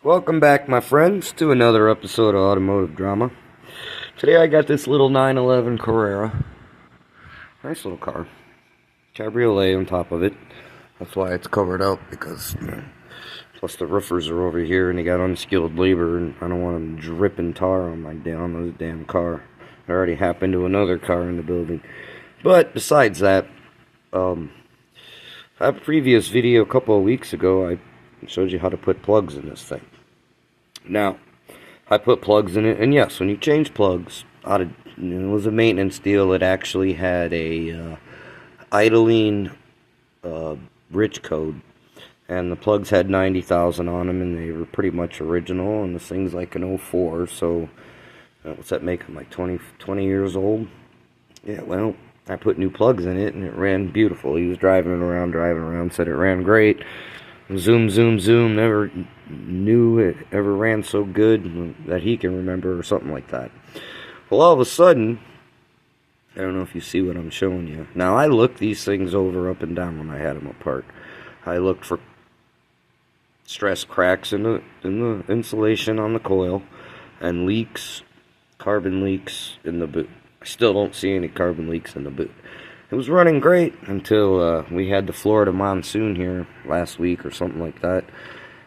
Welcome back, my friends, to another episode of Automotive Drama. Today I got this little 911 Carrera. Nice little car. Cabriolet on top of it. That's why it's covered up, because plus the roofers are over here and they got unskilled labor, and I don't want them dripping tar on my damn car. It already happened to another car in the building. But besides that, a previous video a couple of weeks ago, I showed you how to put plugs in this thing. Now, I put plugs in it, and yes, when you change plugs, it was a maintenance deal. It actually had a idling rich code, and the plugs had 90,000 on them, and they were pretty much original, and this thing's like an '04, so what's that make them, like 20 years old? Yeah, well, I put new plugs in it, and it ran beautiful. He was driving around, said it ran great. Zoom, zoom, zoom, never knew it ever ran so good that he can remember, or something like that. Well, all of a sudden, I don't know if you see what I'm showing you. Now, I looked these things over up and down when I had them apart. I looked for stress cracks in the insulation on the coil, and leaks, carbon leaks in the boot. I still don't see any carbon leaks in the boot. It was running great until we had the Florida monsoon here last week or something like that.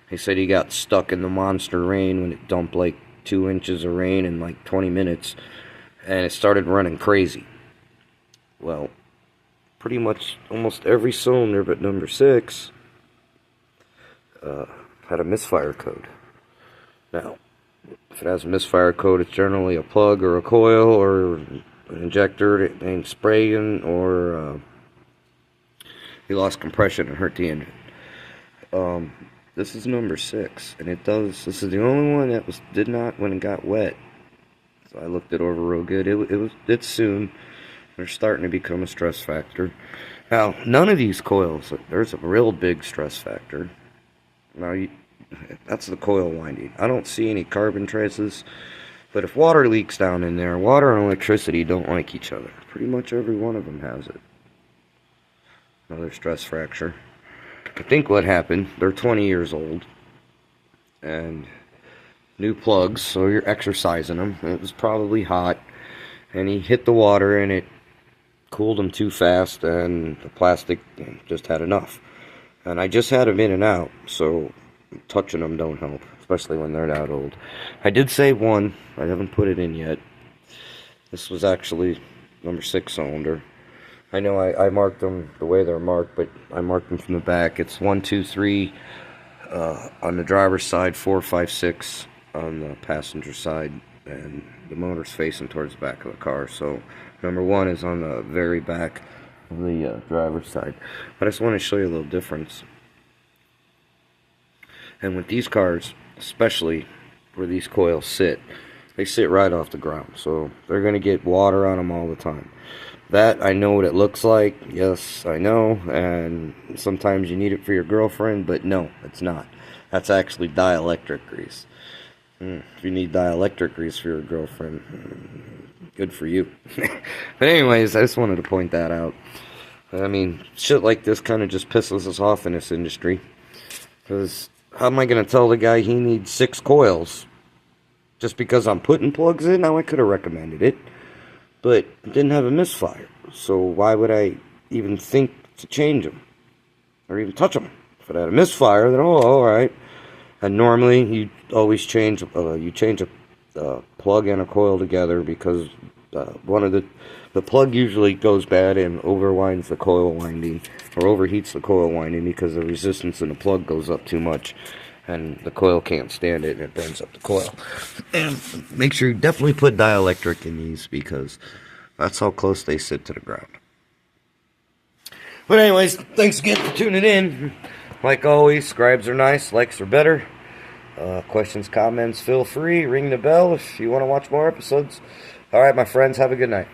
They said he got stuck in the monster rain when it dumped like 2 inches of rain in like 20 minutes, and it started running crazy. Well, pretty much almost every cylinder but number 6 had a misfire code. Now, if it has a misfire code, it's generally a plug or a coil or an injector that ain't spraying, or he lost compression and hurt the engine. This is number 6, and it does. This is the only one that did not when it got wet. So I looked it over real good. It's soon. They're starting to become a stress factor. Now, none of these coils, there's a real big stress factor. Now, that's the coil winding. I don't see any carbon traces. But if water leaks down in there, water and electricity don't like each other. Pretty much every one of them has it. Another stress fracture. I think what happened, they're 20 years old. And new plugs, so you're exercising them. It was probably hot. And he hit the water and it cooled them too fast, and the plastic just had enough. And I just had them in and out, so touching them don't help, especially when they're that old. I did save one. I haven't put it in yet. This was actually number 6 cylinder. I know I marked them the way they're marked, but I marked them from the back. It's 1, 2, 3 on the driver's side, 4, 5, 6 on the passenger side, and the motor's facing towards the back of the car. So number 1 is on the very back of the driver's side. But I just want to show you a little difference. And with these cars, especially where these coils sit, they sit right off the ground. So they're going to get water on them all the time. That, I know what it looks like. Yes, I know. And sometimes you need it for your girlfriend, but no, it's not. That's actually dielectric grease. If you need dielectric grease for your girlfriend, good for you. But anyways, I just wanted to point that out. I mean, shit like this kind of just pisses us off in this industry. Because how am I going to tell the guy he needs 6 coils? Just because I'm putting plugs in? Now, I could have recommended it. But it didn't have a misfire. So why would I even think to change them? Or even touch them? If it had a misfire, then alright. And normally, you always change, a plug and a coil together, because one of the plug usually goes bad and overwinds the coil winding, or overheats the coil winding, because the resistance in the plug goes up too much and the coil can't stand it and it burns up the coil. And make sure you definitely put dielectric in these, because that's how close they sit to the ground. But anyways, thanks again for tuning in. Like always, subscribes are nice, likes are better. Questions, comments, feel free. Ring the bell if you want to watch more episodes. Alright, my friends, have a good night.